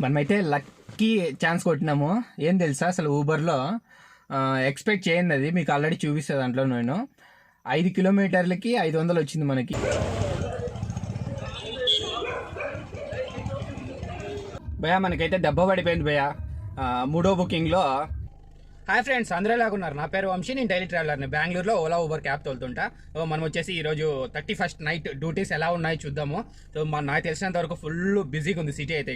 మనమైతే lucky chance కొట్టినాము. ఏం తెలుసా, అసలు ఊబర్లో ఎక్స్పెక్ట్ చేయండి, అది మీకు ఆల్రెడీ చూపిస్తుంది. దాంట్లో నేను 5 కిలోమీటర్లకి 500 వచ్చింది మనకి. భయ్యా మనకైతే దెబ్బ పడిపోయింది భయ్యా మూడో బుకింగ్లో. హాయ్ ఫ్రెండ్స్, అందరూ ఎలాగున్నారు? నా పేరు వంశీ, నేను డైలీ ట్రావెలర్ని. బెంగళూరులో ఓలా ఊబర్ క్యాబ్ తోలుతుంటా. మనం వచ్చేసి ఈరోజు 31st నైట్ డ్యూటీస్ ఎలా ఉన్నాయి చూద్దాము. సో నాకు తెలిసినంత వరకు ఫుల్ బిజీగా ఉంది సిటీ అయితే.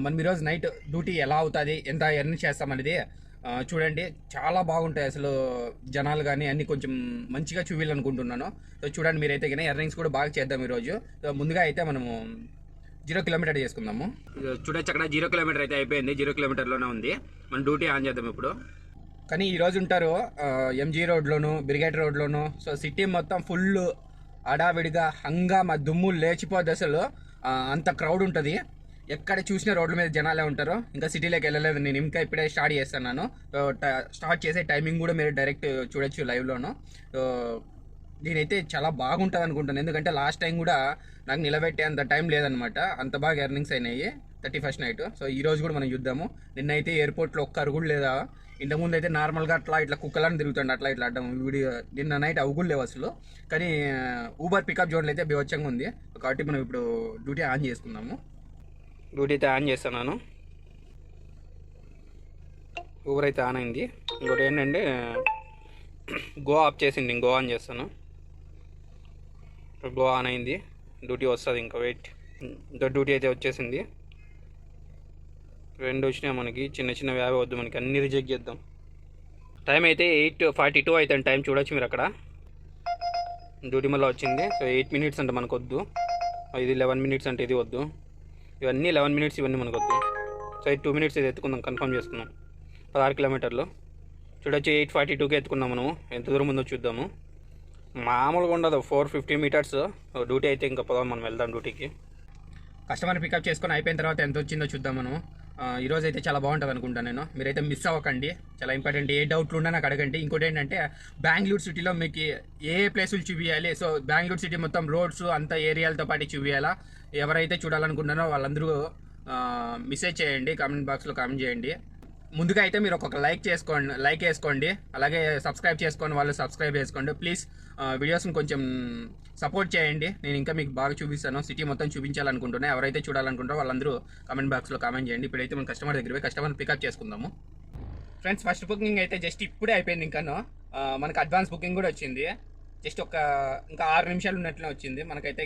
మనం ఈరోజు నైట్ డ్యూటీ ఎలా అవుతుంది, ఎంత ఎర్న్ చేస్తామనేది చూడండి. చాలా బాగుంటాయి అసలు, జనాలు కానీ అన్ని కొంచెం మంచిగా చూపించాలనుకుంటున్నాను. సో చూడండి మీరైతే ఎర్నింగ్స్ కూడా బాగా చేద్దాం ఈరోజు. సో ముందుగా అయితే మనము 0 కిలోమీటర్ చేసుకుందాము. చూడొచ్చు అక్కడ 0 కిలోమీటర్ అయితే అయిపోయింది. 0 కిలోమీటర్లోనే ఉంది. మనం డ్యూటీ ఆన్ చేద్దాం ఇప్పుడు. కానీ ఈరోజు ఉంటారు ఎంజీ రోడ్లోను, బ్రిగేడ్ రోడ్లోను. సో సిటీ మొత్తం ఫుల్ అడావిడిగా హంగామా దుమ్ము లేచిపోద్ది అసలు. అంత క్రౌడ్ ఉంటుంది. ఎక్కడ చూసిన రోడ్ల మీద జనాలే ఉంటారు. ఇంకా సిటీలోకి వెళ్ళలేదు నేను, ఇంకా ఇప్పుడే స్టార్ట్ చేస్తున్నాను. స్టార్ట్ చేసే టైమింగ్ కూడా మీరు డైరెక్ట్ చూడొచ్చు లైవ్లోను. సో దీనైతే చాలా బాగుంటుంది అనుకుంటాను, ఎందుకంటే లాస్ట్ టైం కూడా నాకు నిలబెట్టే అంత టైం లేదనమాట. అంత బాగా ఎర్నింగ్స్ అయినాయి 31st నైట్. సో ఈ రోజు కూడా మనం చూద్దాము. నిన్నైతే ఎయిర్పోర్ట్లో ఒక్క అరుగుడు లేదా. ఇంతకుముందు అయితే నార్మల్గా ఇట్లా కుక్కలని తిరుగుతాడు, అట్లా అడ్డం వీడియో. నిన్న నైట్ అవుగులు లేవు అసలు. కానీ ఊబర్ పికప్ జోన్లో అయితే బీవచ్చంగా ఉంది. కాబట్టి మనం ఇప్పుడు డ్యూటీ ఆన్ చేసుకుందాము. డ్యూటీ అయితే ఆన్ చేస్తున్నాను. ఊబర్ అయితే ఆన్ అయింది. ఇంకోటి ఏంటంటే గో ఆఫ్ చేసింది, గో ఆన్ చేస్తాను. గో ఆన్ అయింది. డ్యూటీ వస్తుంది, ఇంకా వెయిట్. ఇంకా డ్యూటీ అయితే వచ్చేసింది. 2 వచ్చినాయి మనకి. చిన్న చిన్న వ్యాధి వద్దు మనకి, అన్ని రిజెక్ట్ చేద్దాం. టైం అయితే 8:42 అవుతుంది టైం, చూడొచ్చు మీరు అక్కడ. డ్యూటీ మళ్ళీ వచ్చింది. సో 8 మినిట్స్ అంటే మనకు వద్దు. ఇది 11 మినిట్స్ అంటే ఇది వద్దు. ఇవన్నీ 11 మినిట్స్, ఇవన్నీ మనకు వద్దు. సో 2 మినిట్స్ ఇది ఎత్తుకుందాం, కన్ఫర్మ్ చేసుకుందాం. 16 కిలోమీటర్లు చూడొచ్చు. 8:42కి ఎత్తుకున్నాం మనం. ఎంత దూరం ఉందో చూద్దాము. మామూలుగా ఉండదు, 450 మీటర్స్ డ్యూటీ అయితే. ఇంకా పోదాం మనం, వెళ్దాం డ్యూటీకి. కస్టమర్ పికప్ చేసుకొని అయిపోయిన తర్వాత ఎంత వచ్చిందో చూద్దాం మనం. ఈరోజు అయితే చాలా బాగుంటుంది అనుకుంటాను నేను. మీరైతే మిస్ అవ్వకండి, చాలా ఇంపార్టెంట్. ఏ డౌట్లు ఉన్నా నాకు అడగండి. ఇంకోటి ఏంటంటే బెంగళూరు సిటీలో మీకు ఏ ప్లేసులు చూపించాలి, సో బెంగళూరు సిటీ మొత్తం రోడ్స్ అంత ఏరియాలతో పాటు చూపించాలా. ఎవరైతే చూడాలనుకుంటున్నారో వాళ్ళందరూ మెసేజ్ చేయండి, కామెంట్ బాక్స్లో కామెంట్ చేయండి. ముందుగా అయితే మీరు ఒక్కొక్క లైక్ వేసుకోండి. అలాగే సబ్స్క్రైబ్ చేసుకోండి, వాళ్ళు సబ్స్క్రైబ్ చేసుకోండి ప్లీజ్. వీడియోస్ని కొంచెం సపోర్ట్ చేయండి. నేను ఇంకా మీకు బాగా చూపిస్తాను, సిటీ మొత్తం చూపించాలనుకుంటున్నాను. ఎవరైతే చూడాలనుకుంటారో వాళ్ళందరూ కామెంట్ బాక్స్లో కామెంట్ చేయండి. ఇప్పుడైతే మనం కస్టమర్ దగ్గర పోయి కస్టమర్ పికప్ చేసుకుందాము. ఫ్రెండ్స్, ఫస్ట్ బుకింగ్ అయితే జస్ట్ ఇప్పుడే అయిపోయింది. ఇంకాను మనకు అడ్వాన్స్ బుకింగ్ కూడా వచ్చింది. జస్ట్ ఇంకా 6 నిమిషాలు ఉన్నట్లే వచ్చింది. మనకైతే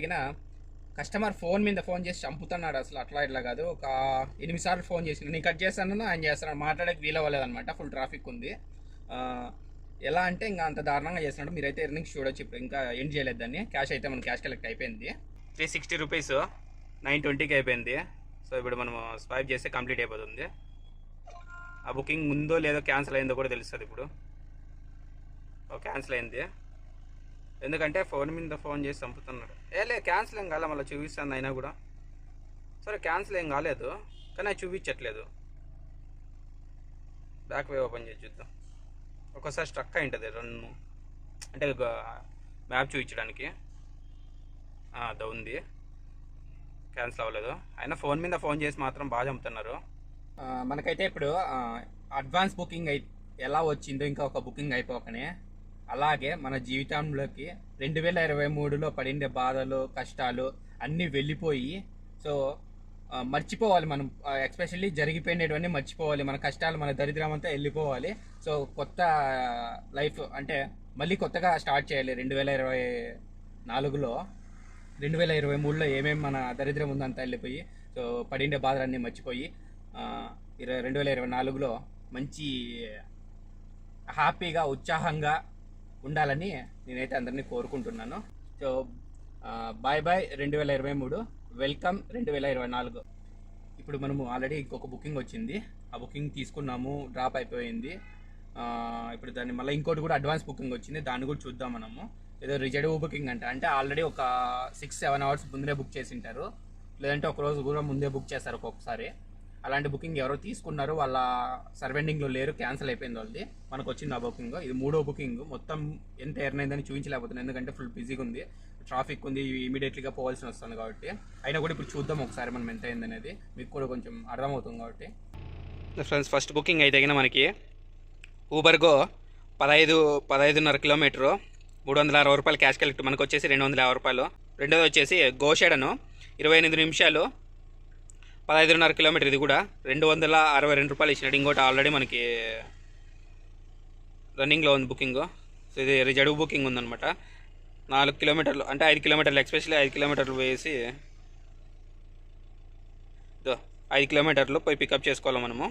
కస్టమర్ ఫోన్ మీద ఫోన్ చేసి చంపుతున్నాడు అసలు. అట్లా ఇట్లా కాదు, ఒక 8 సార్లు ఫోన్ చేసి నేను కట్ చేస్తాను, ఆయన చేస్తున్నాడు. మాట్లాడక వీలవ్వలేదు అనమాట, ఫుల్ ట్రాఫిక్ ఉంది. ఎలా అంటే ఇంకా అంత దారుణంగా చేస్తున్నాడు. మీరైతే ఎర్నింగ్స్ చూడొచ్చు. ఇప్పుడు ఇంకా ఎండ్ చేయలేదు దాన్ని. క్యాష్ అయితే మన క్యాష్ కలెక్ట్ అయిపోయింది. 360 రూపీస్ 920కి అయిపోయింది. సో ఇప్పుడు మనం స్వైప్ చేస్తే కంప్లీట్ అయిపోతుంది. ఆ బుకింగ్ ఉందో లేదో క్యాన్సిల్ అయిందో కూడా తెలుస్తుంది ఇప్పుడు. క్యాన్సిల్ అయింది, ఎందుకంటే ఫోన్ మీద ఫోన్ చేసి చంపుతున్నాడు. లేదు క్యాన్సిల్ ఏం కాలే, మళ్ళీ చూపిస్తాను అయినా కూడా. సరే క్యాన్సిల్ ఏం కాలేదు, కానీ అది చూపించట్లేదు. బ్యాక్ వే ఓపెన్ చేసి చూద్దాం. ఒక్కోసారి స్ట్రక్ అయి ఉంటుంది రన్, అంటే మ్యాప్ చూపించడానికి. అది ఉంది, క్యాన్సిల్ అవ్వలేదు. అయినా ఫోన్ మీద ఫోన్ చేసి మాత్రం బాగా చంపుతున్నారు. మనకైతే ఇప్పుడు అడ్వాన్స్ బుకింగ్ ఎలా వచ్చిందో ఇంకా ఒక బుకింగ్ అయిపోకనే, అలాగే మన జీవితంలోకి 2023లో పడిండే బాధలు కష్టాలు అన్నీ వెళ్ళిపోయి, సో మర్చిపోవాలి మనం. ఎస్పెషల్లీ జరిగిపోయినవన్నీ మర్చిపోవాలి. మన కష్టాలు, మన దరిద్రం అంతా వెళ్ళిపోవాలి. సో కొత్త లైఫ్ అంటే మళ్ళీ కొత్తగా స్టార్ట్ చేయాలి 2024లో. 2023లో ఏమేమి మన దరిద్రం ఉందంతా వెళ్ళిపోయి, సో పడిండే బాధలన్నీ మర్చిపోయి 2024లో మంచి హ్యాపీగా ఉత్సాహంగా ఉండాలని నేనైతే అందరినీ కోరుకుంటున్నాను. So bye 2023, welcome 2024. ఇప్పుడు మనము ఆల్రెడీ ఇంకొక బుకింగ్ వచ్చింది. ఆ బుకింగ్ తీసుకున్నాము, డ్రాప్ అయిపోయింది. ఇప్పుడు దాన్ని మళ్ళీ ఇంకోటి కూడా అడ్వాన్స్ బుకింగ్ వచ్చింది, దాన్ని కూడా చూద్దాం మనము. ఏదో రిజర్వ్ బుకింగ్ అంటే ఆల్రెడీ ఒక 6-7 అవర్స్ ముందే బుక్ చేసి ఉంటారు, లేదంటే ఒక రోజు కూడా ముందే బుక్ చేస్తారు ఒక్కొక్కసారి. అలాంటి బుకింగ్ ఎవరో తీసుకున్నారు, వాళ్ళ సర్వెండింగ్లో లేరు, క్యాన్సిల్ అయిపోయింది వాళ్ళది. మనకు వచ్చింది ఆ బుకింగ్. ఇది 3వ బుకింగ్. మొత్తం ఎంత ఎర్న్ అయిందని చూపించలేకపోతున్నాను, ఎందుకంటే ఫుల్ బిజీగా ఉంది. ట్రాఫిక్ ఉంది, ఇమీడియట్లీగా పోవాల్సి వస్తుంది కాబట్టి. అయినా కూడా ఇప్పుడు చూద్దాం ఒకసారి మనం ఎంత అయింది అనేది, మీకు కూడా కొంచెం అర్థమవుతుంది కాబట్టి. ఫ్రెండ్స్, ఫస్ట్ బుకింగ్ అయితే మనకి ఊబర్గో 15.5 కిలోమీటరు 360 రూపాయలు క్యాష్ కలెక్ట్, మనకు వచ్చేసి 250 రూపాయలు. రెండోది వచ్చేసి గోషెడను 28 నిమిషాలు 15.5 కిలోమీటర్, ఇది కూడా 262 రూపాయలు ఇచ్చినాడు. ఇంకోటి ఆల్రెడీ మనకి రన్నింగ్లో ఉంది బుకింగ్. సో ఇది రిజర్వ్ బుకింగ్ ఉందన్నమాట. 4 కిలోమీటర్లు అంటే 5 కిలోమీటర్లు, ఎక్స్పెషల్లీ 5 కిలోమీటర్లు వేసి 5 కిలోమీటర్లు పోయి పికప్ చేసుకోవాలి మనము.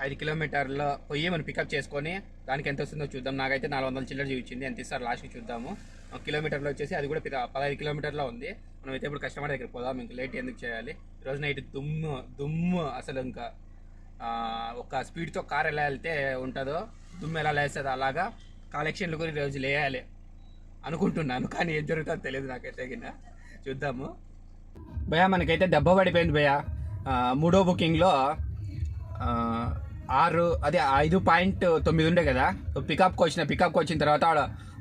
5 కిలోమీటర్లు పోయి మనం పికప్ చేసుకొని దానికి ఎంత వస్తుందో చూద్దాం. నాకైతే 400 చిల్లర చూపించింది, ఎంత ఇస్తారు లాస్ట్కి చూద్దాము. కిలోమీటర్లో వచ్చేసి అది కూడా 15 కిలోమీటర్లో ఉంది. మనం అయితే ఇప్పుడు కస్టమర్ దగ్గరికి పోదాం, ఇంక లేట్ ఎందుకు చేయాలి. ఈరోజు నైట్ దుమ్ము అసలు ఇంకా ఒక స్పీడ్తో కార్ ఎలా వెళ్తే ఉంటుందో దుమ్ము ఎలా లేస్తుంది అలాగా కలెక్షన్లు కూడా ఈరోజు లేయాలి అనుకుంటున్నాను. కానీ ఏం జరుగుతుందో తెలియదు నాకైతే. కింద చూద్దాము. భయ్యా మనకైతే దెబ్బ పడిపోయింది భయ్యా. మూడో బుకింగ్లో 5.9 ఉండే కదా. సో పికప్కి వచ్చిన తర్వాత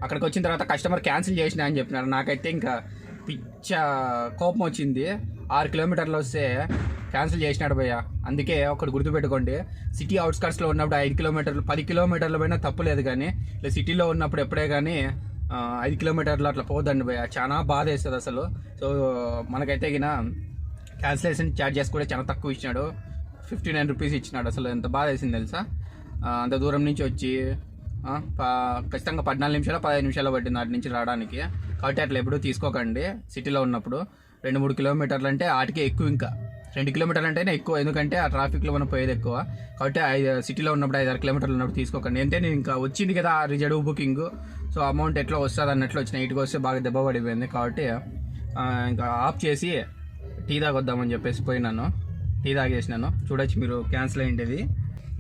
అక్కడికి వచ్చిన తర్వాత కస్టమర్ క్యాన్సిల్ చేసిన అని చెప్పినారు. నాకైతే ఇంకా పిచ్చ కోపం వచ్చింది. 6 కిలోమీటర్లు వస్తే క్యాన్సిల్ చేసినాడు భయ్య. అందుకే ఒకటి గుర్తుపెట్టుకోండి, సిటీ అవుట్స్కట్స్లో ఉన్నప్పుడు 5 కిలోమీటర్లు 10 కిలోమీటర్ల పైన తప్పులేదు, కానీ ఇలా సిటీలో ఉన్నప్పుడు ఎప్పుడే కానీ 5 కిలోమీటర్లు అట్లా పోదండి భయ్య. చాలా బాధ వేస్తుంది అసలు. సో మనకైతే గిన క్యాన్సిలేషన్ ఛార్జెస్ కూడా చాలా తక్కువ ఇచ్చినాడు, 59 రూపీస్ ఇచ్చినాడు. అసలు ఎంత బాధ వేసింది తెలుసా. అంత దూరం నుంచి వచ్చి ఖచ్చితంగా 14 నిమిషాలు 15 నిమిషాలు పట్టింది అటు నుంచి రావడానికి. కాబట్టి అట్లా ఎప్పుడూ తీసుకోకండి సిటీలో ఉన్నప్పుడు. 2-3 కిలోమీటర్లు అంటే వాటికే ఎక్కువ, ఇంకా 2 కిలోమీటర్లు అంటేనే ఎక్కువ, ఎందుకంటే ఆ ట్రాఫిక్లో మనం పోయేది ఎక్కువ. కాబట్టి సిటీలో ఉన్నప్పుడు 5-6 కిలోమీటర్లు ఉన్నప్పుడు తీసుకోకండి. అంటే నేను ఇంకా వచ్చింది కదా రిజర్వ్ బుకింగ్, సో అమౌంట్ ఎట్లా వస్తుంది అన్నట్లు వచ్చిన. ఇటుకు వస్తే బాగా దెబ్బ పడిపోయింది. కాబట్టి ఇంకా ఆఫ్ చేసి టీ తాగొద్దామని చెప్పేసి పోయినాను. టీ తాగేసినాను. చూడొచ్చు మీరు, క్యాన్సిల్ అయ్యింది.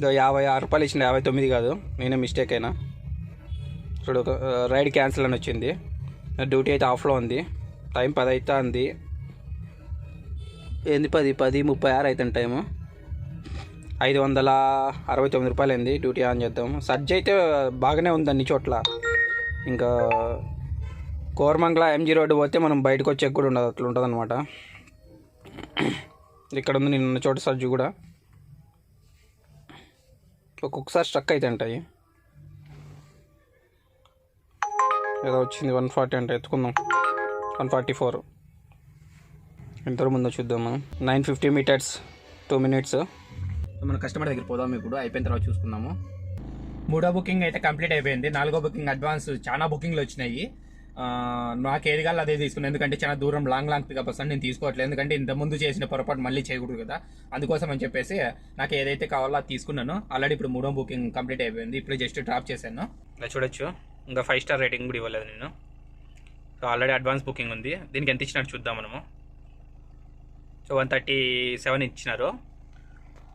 56 రూపాయలు ఇచ్చిన, 59 కాదు, నేనే మిస్టేక్ అయినా. చూడు, రైడ్ క్యాన్సిల్ అని వచ్చింది. డ్యూటీ అయితే ఆఫ్లో ఉంది. టైం 10 అయితే ఉంది. ఏంది 10:36 అవుతుంది టైము. 569 రూపాయలు అయింది. డ్యూటీ ఆన్ చేద్దాము. సర్జ్ అయితే బాగానే ఉంది అన్ని చోట్ల. ఇంకా కోరమంగళ ఎంజీ రోడ్డు పోతే మనం బయటకు వచ్చే కూడా ఉండదు, అట్లా ఉంటుంది అనమాట. ఇక్కడ ఉంది నిన్న చోట సర్జ్ కూడా. ఒక్కొక్కసారి స్ట్రక్ అయితే ఉంటాయి. ఏదో వచ్చింది 140 అంటే ఎత్తుకుందాం. 144 ఎంత ముందో చూద్దాం మనం. 950 మీటర్స్ 2 మినిట్స్. మన కస్టమర్ దగ్గర పోదాం. ఇప్పుడు అయిపోయిన తర్వాత చూసుకుందాము. మూడో బుకింగ్ అయితే కంప్లీట్ అయిపోయింది. 4గో బుకింగ్ అడ్వాన్స్ చాలా బుకింగ్లు వచ్చినాయి. నాకు ఏది కావాలి అదే తీసుకున్నాను, ఎందుకంటే చాలా దూరం లాంగ్ పికప్ వస్తాను. నేను తీసుకోవట్లేదు, ఎందుకంటే ఇంతకుముందు చేసిన పొరపాటు మళ్ళీ చేయకూడదు కదా. అందుకోసం అని చెప్పేసి నాకు ఏదైతే కావాలో అది తీసుకున్నాను. ఆల్రెడీ ఇప్పుడు మూడో బుకింగ్ కంప్లీట్ అయిపోయింది. ఇప్పుడు జస్ట్ డ్రాప్ చేశాను. ఇలా చూడొచ్చు. ఇంకా 5 స్టార్ రేటింగ్ కూడా ఇవ్వలేదు నేను. సో ఆల్రెడీ అడ్వాన్స్ బుకింగ్ ఉంది. దీనికి ఎంత ఇచ్చినట్టు చూద్దాం మనము. సో 137 ఇచ్చినారు.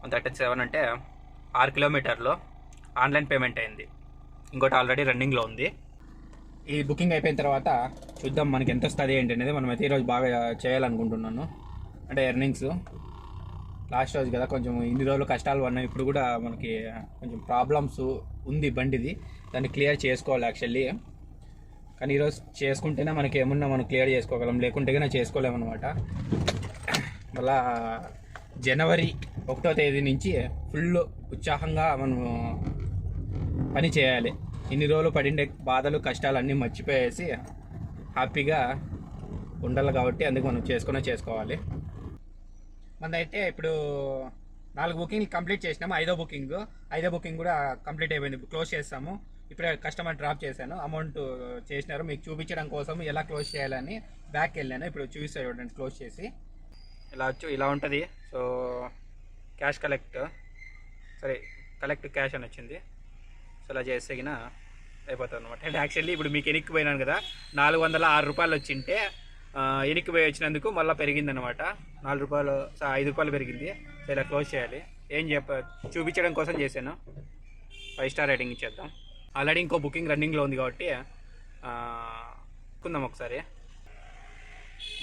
137 అంటే 6 కిలోమీటర్లు ఆన్లైన్ పేమెంట్ అయింది. ఇంకోటి ఆల్రెడీ రన్నింగ్లో ఉంది. ఈ బుకింగ్ అయిపోయిన తర్వాత చూద్దాం మనకి ఎంత వస్తుంది ఏంటి అనేది. మనమైతే ఈరోజు బాగా చేయాలనుకుంటున్నాను. అంటే ఎర్నింగ్స్ లాస్ట్ రోజు కదా, కొంచెం ఇన్ని రోజులు కష్టాలు పడినాయి. ఇప్పుడు కూడా మనకి కొంచెం ప్రాబ్లమ్స్ ఉంది బండిది, దాన్ని క్లియర్ చేసుకోవాలి యాక్చువల్లీ. కానీ ఈరోజు చేసుకుంటేనే మనకి ఏమన్నా మనం క్లియర్ చేసుకోగలం, లేకుంటే కానీ చేసుకోలేమన్నమాట. మళ్ళా జనవరి 1వ తేదీ నుంచి ఫుల్ ఉత్సాహంగా మనము పని చేయాలి. ఇన్ని రోజులు పడిండే బాధలు కష్టాలు అన్నీ మర్చిపోయేసి హ్యాపీగా ఉండాలి. కాబట్టి అందుకు మనం చేసుకోవాలి. మనదైతే ఇప్పుడు 4 బుకింగ్లు కంప్లీట్ చేసినాము. 5వ బుకింగ్ కూడా కంప్లీట్ అయిపోయింది. క్లోజ్ చేస్తాము. ఇప్పుడే కస్టమర్ డ్రాప్ చేశాను, అమౌంట్ చేసినారు. మీకు చూపించడం కోసం ఎలా క్లోజ్ చేయాలని బ్యాక్ వెళ్ళాను. ఇప్పుడు చూపిస్తాను చూడండి. క్లోజ్ చేసి ఇలా ఉంటుంది. సో క్యాష్ కలెక్ట్ క్యాష్ అని వచ్చింది. సో ఇలా చేస్తే గిన అయిపోతుంది అనమాట. అంటే యాక్చువల్లీ ఇప్పుడు మీకు ఎనిక్కి పోయినాను కదా, 406 రూపాయలు వచ్చింటే ఎనిక్కి పోయి వచ్చినందుకు మళ్ళీ పెరిగిందనమాట. 4 రూపాయలు 5 రూపాయలు పెరిగింది. సో ఇలా క్లోజ్ చేయాలి. చూపించడం కోసం చేశాను. 5 స్టార్ రేటింగ్ ఇచ్చేద్దాం. ఆల్రెడీ ఇంకో బుకింగ్ రన్నింగ్లో ఉంది కాబట్టి కుందాం ఒకసారి.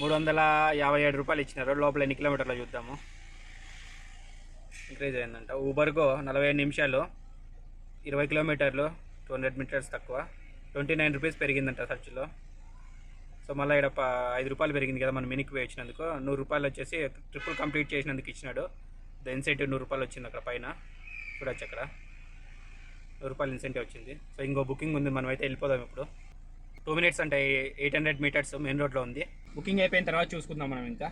357 రూపాయలు ఇచ్చినారు. లోపల ఎన్ని కిలోమీటర్లు చూద్దాము. ఇంక్రీజ్ అయిందంట. ఊబర్గో 45 నిమిషాలు 20 కిలోమీటర్లు 200 మీటర్స్ తక్కువ. 29 రూపీస్ పెరిగిందంట సర్చ్లో. సో మళ్ళీ ఇక్కడ 5 రూపాయలు పెరిగింది కదా మనం మినికి వేయించినందుకు. 100 రూపాయలు వచ్చేసి ట్రిపుల్ కంప్లీట్ చేసినందుకు ఇచ్చినాడు. ద ఇన్సెంటివ్ 100 రూపాయలు వచ్చింది అక్కడ పైన చూడొచ్చు. అక్కడ 100 రూపాయలు ఇన్సెంటివ్ వచ్చింది. సో ఇంకో బుకింగ్ ఉంది, మనం అయితే వెళ్ళిపోదాం ఇప్పుడు. 2 minutes అంటే 800 meters మెయిన్ రోడ్లో ఉంది. బుకింగ్ అయిపోయిన తర్వాత చూసుకుందాం మనం. ఇంకా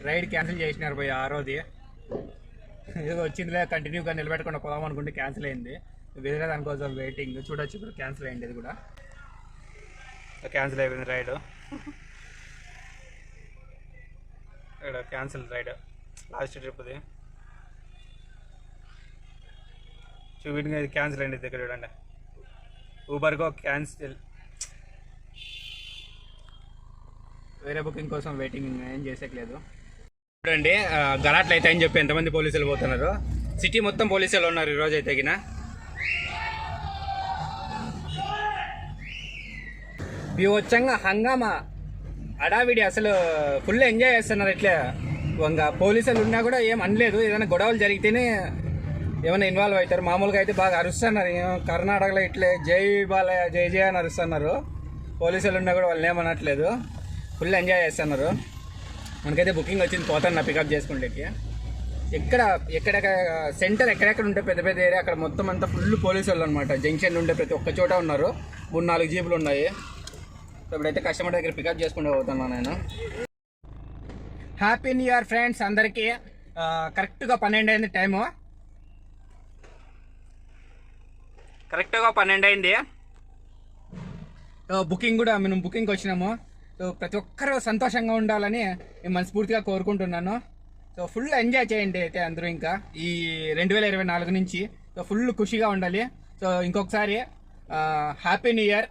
రైడ్ క్యాన్సిల్ చేసినారు పోయి 6వది. ఏదో వచ్చిందిలే కంటిన్యూగా నిలబెట్టకుండా పోదాం అనుకుంటే క్యాన్సిల్ అయింది. వేరే దానికోసం వెయిటింగ్. చూడొచ్చు ఇప్పుడు క్యాన్సిల్ అయింది. ఇది కూడా క్యాన్సిల్ అయిపోయింది రైడ్. ఇక్కడ క్యాన్సిల్ రైడ్ లాస్ట్ ట్రిప్ది చూపించింది. ఇది క్యాన్సిల్ అయింది దగ్గర చూడండి. ఊబర్గో క్యాన్సిల్. వేరే బుకింగ్ కోసం వెయిటింగ్, ఏం చేసేయలేదు. చూడండి గలాట్లు అయితే అని చెప్పి ఎంతమంది పోలీసులు పోతున్నారు. సిటీ మొత్తం పోలీసులు ఉన్నారు ఈరోజు అయితే. గిన వచ్చంగా హంగామా అడావిడి, అసలు ఫుల్ ఎంజాయ్ చేస్తున్నారు. ఇట్లా ఇంకా పోలీసులు ఉన్నా కూడా ఏం అనలేదు. ఏదైనా గొడవలు జరిగితేనే ఏమైనా ఇన్వాల్వ్ అవుతారు. మామూలుగా అయితే బాగా అరుస్తున్నారు. కర్ణాటకలో ఇట్లే జై బాలయ్య జై జయ అని అరుస్తున్నారు. పోలీసులు ఉన్నా కూడా వాళ్ళు ఏమనట్లేదు. ఫుల్ ఎంజాయ్ చేస్తున్నారు. మనకైతే బుకింగ్ వచ్చింది, పోతాను పికప్ చేసుకుంటే. ఎక్కడెక్కడ సెంటర్ ఎక్కడెక్కడ ఉంటే పెద్ద పెద్ద ఏరియా అక్కడ మొత్తం అంతా ఫుల్ పోలీసు వాళ్ళు అనమాట. జంక్షన్ ఉండే ప్రతి ఒక్క చోట ఉన్నారు. 3-4 జీపులు ఉన్నాయి. ఇప్పుడైతే కస్టమర్ దగ్గర పికప్ చేసుకుంటూ పోతున్నాను నేను. హ్యాపీ న్యూ ఇయర్ ఫ్రెండ్స్ అందరికీ. కరెక్ట్గా 12 అయింది టైము. కరెక్ట్గా 12 అయింది. బుకింగ్ కూడా మనం బుకింగ్కి వచ్చినాము. సో ప్రతి ఒక్కరూ సంతోషంగా ఉండాలని నేను మనస్ఫూర్తిగా కోరుకుంటున్నాను. సో ఫుల్ ఎంజాయ్ చేయండి అయితే అందరూ. ఇంకా ఈ 2024 నుంచి సో ఫుల్ ఖుషిగా ఉండాలి. సో ఇంకొకసారి హ్యాపీ న్యూ ఇయర్.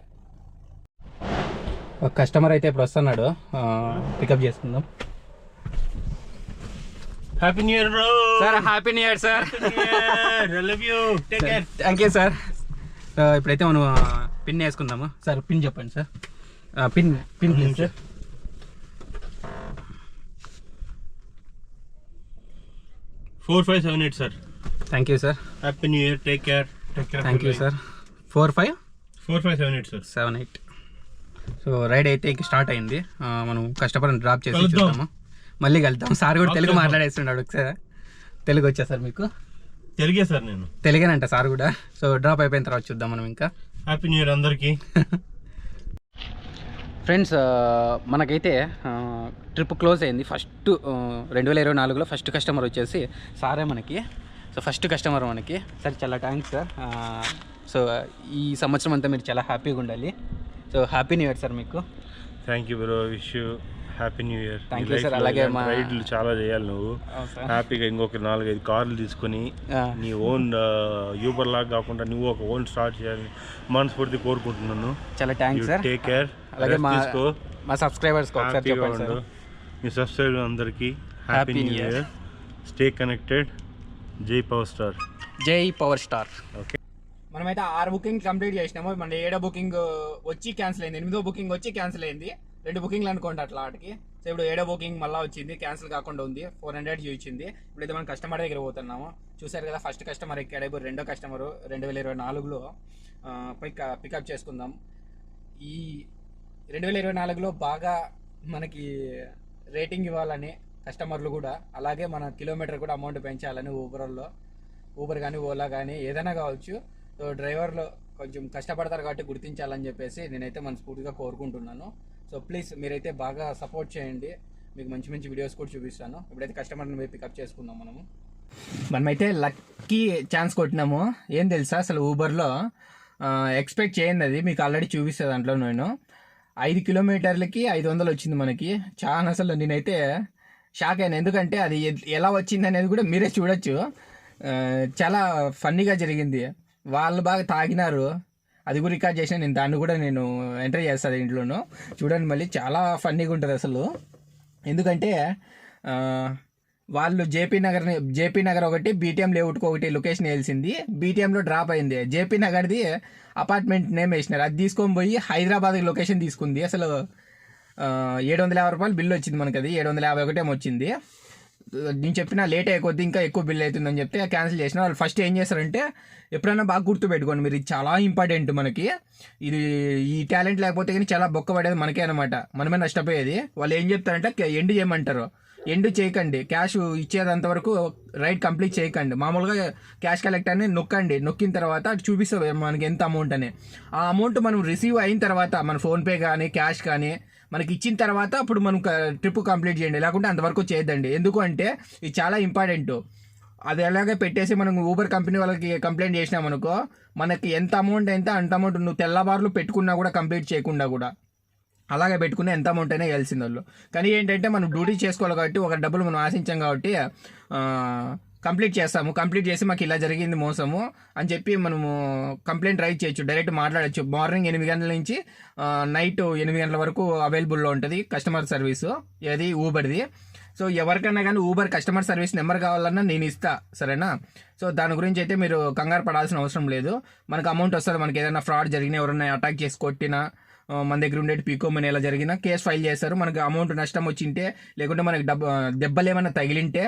ఒక కస్టమర్ అయితే ఇప్పుడు వస్తున్నాడు, పికప్ చేసుకుందాం. Happy new year bro. Sir happy new year sir. I love you. Take care. Thank you sir. ఇప్పుడైతే మనం పిన్ వేసుకుందాము. సార్ పిన్ చెప్పండి sir. Pin please sir. 4578 sir. Thank you sir. Happy new year. Take care. Thank you sir. 4578 sir. 78. So ride అయితే start అయింది. మనం కష్టపడి drop చేసి చూద్దాము. మళ్ళీ కలుద్దాం. సార్ కూడా తెలుగు మాట్లాడేస్తున్నాడు. ఒకసారి తెలుగు వచ్చా సార్ మీకు? తెలుగే సార్. నేను తెలుగేనంట సార్ కూడా. సో డ్రాప్ అయిపోయిన తర్వాత చూద్దాం మనం. ఇంకా హ్యాపీ న్యూ ఇయర్ అందరికీ. ఫ్రెండ్స్ మనకైతే ట్రిప్ క్లోజ్ అయింది. ఫస్ట్ 2024లో ఫస్ట్ కస్టమర్ వచ్చేసి సారే మనకి. సో ఫస్ట్ కస్టమర్ మనకి. సార్ చాలా థ్యాంక్స్ సార్. సో ఈ సంవత్సరం అంతా మీరు చాలా హ్యాపీగా ఉండాలి. So happy new year sir మీకు. Thank you bro. Wish you happy new year. Thank you sir. అలాగే మా రైడ్లు చాలా చేయాలి నువ్వు. హ్యాపీగా ఇంకొక 4-5 కార్లు తీసుకొని నీ ఓన్ యూబర్ లాగా కాకుండా నువ్వు ఒక ఓన్ స్టార్ట్ చేయాలని మనస్ఫూర్తి కోరుకుంటున్నాను. చాలా థ్యాంక్స్ సార్. Take care. అలాగే మా సబ్స్క్రైబర్స్ ఒకసారి చెప్పండి సార్. మీ సబ్స్క్రైబర్ అందరికీ happy new year. Stay connected. జై పవర్ స్టార్. జై పవర్ స్టార్. ఓకే. మనమైతే 6 బుకింగ్ కంప్లీట్ చేసినాము. మన 7వ బుకింగ్ వచ్చి క్యాన్సిల్ అయింది. 8వ బుకింగ్ వచ్చి క్యాన్సిల్ అయింది. 2 బుకింగ్లు అనుకోండి అట్లా వాటికి. సో ఇప్పుడు 7వ బుకింగ్ మళ్ళీ వచ్చింది, క్యాన్సిల్ కాకుండా ఉంది. 400 చూపించింది. ఇప్పుడైతే మనం కస్టమర్ దగ్గర పోతున్నాము. చూసారు కదా ఫస్ట్ కస్టమర్ ఎక్కాడు. ఇప్పుడు 2వ కస్టమరు 2024లో పికప్ చేసుకుందాం. ఈ 2024లో బాగా మనకి రేటింగ్ ఇవ్వాలని కస్టమర్లు కూడా, అలాగే మన కిలోమీటర్ కూడా అమౌంట్ పెంచాలని ఊబర్ కానీ ఓలా కానీ ఏదైనా కావచ్చు. సో డ్రైవర్లు కొంచెం కష్టపడతారు కాబట్టి గుర్తించాలని చెప్పేసి నేనైతే మనస్ఫూర్తిగా కోరుకుంటున్నాను. సో ప్లీజ్ మీరైతే బాగా సపోర్ట్ చేయండి. మీకు మంచి మంచి వీడియోస్ కూడా చూపిస్తాను. ఇప్పుడైతే కస్టమర్ని పోయి పికప్ చేసుకుందాం మనమైతే లక్కీ ఛాన్స్ కొట్టినాము. ఏం తెలుసా అసలు ఊబర్లో ఎక్స్పెక్ట్ చేయండి, అది మీకు ఆల్రెడీ చూపిస్తుంది దాంట్లో. నేను 5 కిలోమీటర్లకి 500 వచ్చింది మనకి. చాలా అసలు నేనైతే షాక్ అయినా. ఎందుకంటే అది ఎలా వచ్చింది అనేది కూడా మీరే చూడొచ్చు. చాలా ఫన్నీగా జరిగింది. వాళ్ళు బాగా తాగినారు, అది కూడా రికార్డ్ చేసిన నేను. దాన్ని కూడా నేను ఎంటర్ చేస్తాను ఇంట్లోనూ. చూడండి మళ్ళీ చాలా ఫన్నీగా ఉంటుంది అసలు. ఎందుకంటే వాళ్ళు జేపీ నగర్ ఒకటి, బీటీఎం లేఅవుట్కి ఒకటి లొకేషన్ వేసింది. బీటీఎంలో డ్రాప్ అయింది. జేపీ నగర్ది అపార్ట్మెంట్ నేమ్ వేసినారు. అది తీసుకొని పోయి హైదరాబాద్ లొకేషన్ తీసుకుంది. అసలు 750 రూపాయలు బిల్లు వచ్చింది మనకి. అది 751 వచ్చింది. నేను చెప్పిన లేట్ అయ్యే కొద్దీ ఇంకా ఎక్కువ బిల్ అవుతుందని చెప్తే క్యాన్సిల్ చేసిన. వాళ్ళు ఫస్ట్ ఏం చేస్తారంటే, ఎప్పుడైనా బాగా గుర్తుపెట్టుకోండి మీరు, ఇది చాలా ఇంపార్టెంట్ మనకి. ఇది ఈ టాలెంట్ లేకపోతే కానీ చాలా బొక్క పడేది మనకే అనమాట, మనమే నష్టపోయేది. వాళ్ళు ఏం చెప్తారంటే ఎండ్ చేయమంటారు. ఎండ్ చేయకండి, క్యాష్ ఇచ్చేదంత వరకు రైడ్ కంప్లీట్ చేయకండి. మామూలుగా క్యాష్ కలెక్ట్ అని నొక్కండి, నొక్కిన తర్వాత అది చూపిస్తుంది మనకి ఎంత అమౌంట్ అని. ఆ అమౌంట్ మనం రిసీవ్ అయిన తర్వాత మన ఫోన్పే కానీ క్యాష్ కానీ మనకి ఇచ్చిన తర్వాత అప్పుడు మనం ట్రిప్ కంప్లీట్ చేయండి, లేకుంటే అంతవరకు చేయొద్దండి. ఎందుకు అంటే ఇది చాలా ఇంపార్టెంట్. అది ఎలాగే పెట్టేసి మనం ఊబర్ కంపెనీ వాళ్ళకి కంప్లైంట్ చేసినామనుకో, మనకి ఎంత అమౌంట్ ఎంత అంత అమౌంట్ నువ్వు తెల్లవారులు పెట్టుకున్నా కూడా కంప్లీట్ చేయకుండా కూడా అలాగే పెట్టుకుని ఎంత అమౌంట్ అయినా వేయాల్సింది వాళ్ళు. కానీ ఏంటంటే మనం డ్యూటీ చేసుకోవాలి కాబట్టి ఒక డబ్బులు మనం ఆశించాం కాబట్టి కంప్లీట్ చేస్తాము. కంప్లీట్ చేసి మాకు ఇలా జరిగింది మోసము అని చెప్పి మనము కంప్లైంట్ రైజ్ చేయొచ్చు, డైరెక్ట్ మాట్లాడచ్చు. మార్నింగ్ 8 గంటల నుంచి నైట్ 8 గంటల వరకు అవైలబుల్లో ఉంటుంది కస్టమర్ సర్వీసు, ఏది ఊబర్ది. సో ఎవరికైనా కానీ ఊబర్ కస్టమర్ సర్వీస్ నెంబర్ కావాలన్నా నేను ఇస్తా, సరేనా? సో దాని గురించి అయితే మీరు కంగారు పడాల్సిన అవసరం లేదు. మనకు అమౌంట్ వస్తుంది. మనకి ఏదైనా ఫ్రాడ్ జరిగినా, ఎవరైనా అటాక్ చేసి కొట్టినా, మన దగ్గర ఉండేది పీకోమని ఎలా జరిగినా కేసు ఫైల్ చేస్తారు. మనకి అమౌంట్ నష్టం వచ్చింటే, లేకుంటే మనకి దెబ్బలు ఏమైనా తగిలింటే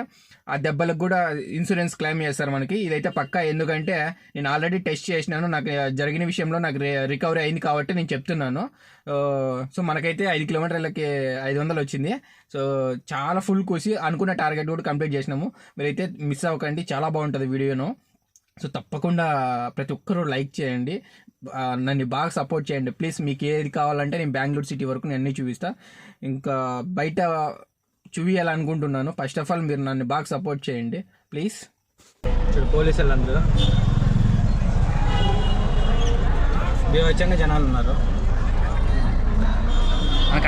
ఆ దెబ్బలకు కూడా ఇన్సూరెన్స్ క్లెయిమ్ చేస్తారు మనకి. ఇదైతే పక్కా, ఎందుకంటే నేను ఆల్రెడీ టెస్ట్ చేసినాను, నాకు జరిగిన విషయంలో నాకు రికవరీ అయింది కాబట్టి నేను చెప్తున్నాను. సో మనకైతే 5 కిలోమీటర్లకి 500 వచ్చింది. సో చాలా ఫుల్ కూసి అనుకున్న టార్గెట్ కూడా కంప్లీట్ చేసినాము. మీరైతే మిస్ అవ్వకండి, చాలా బాగుంటుంది వీడియోను. సో తప్పకుండా ప్రతి ఒక్కరూ లైక్ చేయండి, నన్ను బాగా సపోర్ట్ చేయండి ప్లీజ్. మీకు ఏది కావాలంటే నేను బెంగళూరు సిటీ వరకు నేను అన్నీ చూపిస్తా, ఇంకా బయట చూపించాలనుకుంటున్నాను. ఫస్ట్ ఆఫ్ ఆల్ మీరు నన్ను బాగా సపోర్ట్ చేయండి ప్లీజ్. చూడు పోలీసులు అందరూ బీభత్సంగా జనాలు ఉన్నారు,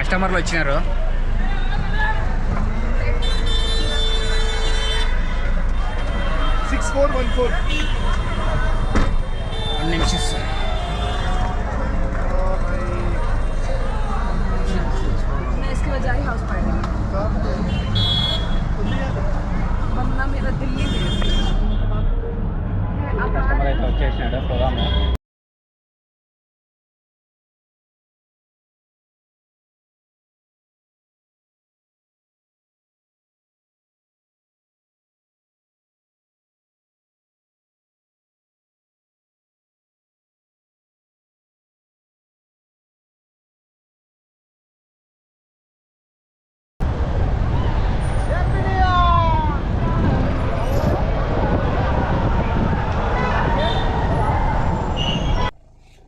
కస్టమర్లు వచ్చినారు. इसकी वजह ही हाउस पार्टी बनना मेरा दिल्ली में కస్టమర్ అయితే వచ్చేసినాడు, పోదాము.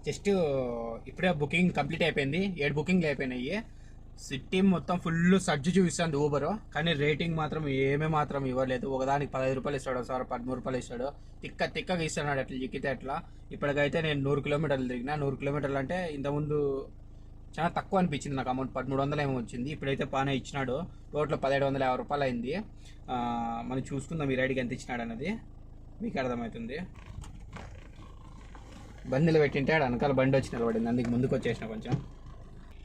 జస్ట్ ఇప్పుడే బుకింగ్ కంప్లీట్ అయిపోయింది, 7 బుకింగ్లు అయిపోయినాయి. సిటీ మొత్తం ఫుల్ సర్జు చూపిస్తుంది ఊబర్, కానీ రేటింగ్ మాత్రం మాత్రం ఇవ్వలేదు. ఒకదానికి 15 రూపాయలు ఇస్తాడు, ఒకసారి 13 రూపాయలు ఇస్తాడు, తిక్కగా ఇస్తున్నాడు. అట్లా చిక్కితే అట్లా. ఇప్పటికైతే నేను 100 కిలోమీటర్లు తిరిగిన. 100 కిలోమీటర్లు అంటే ఇంతకుముందు చాలా తక్కువ అనిపించింది నాకు, అమౌంట్ 1300 ఏమో వచ్చింది. ఇప్పుడైతే పానే ఇచ్చినాడు, టోటల్ 1750 రూపాయలు అయింది. మనం చూసుకుందాం ఈ రైడ్కి ఎంత ఇచ్చినాడు అన్నది, మీకు అర్థమవుతుంది. బండిలో పెట్టింటే వెనకాల బండి వచ్చి నిలబడింది, అందుకు ముందుకు వచ్చేసిన. కొంచెం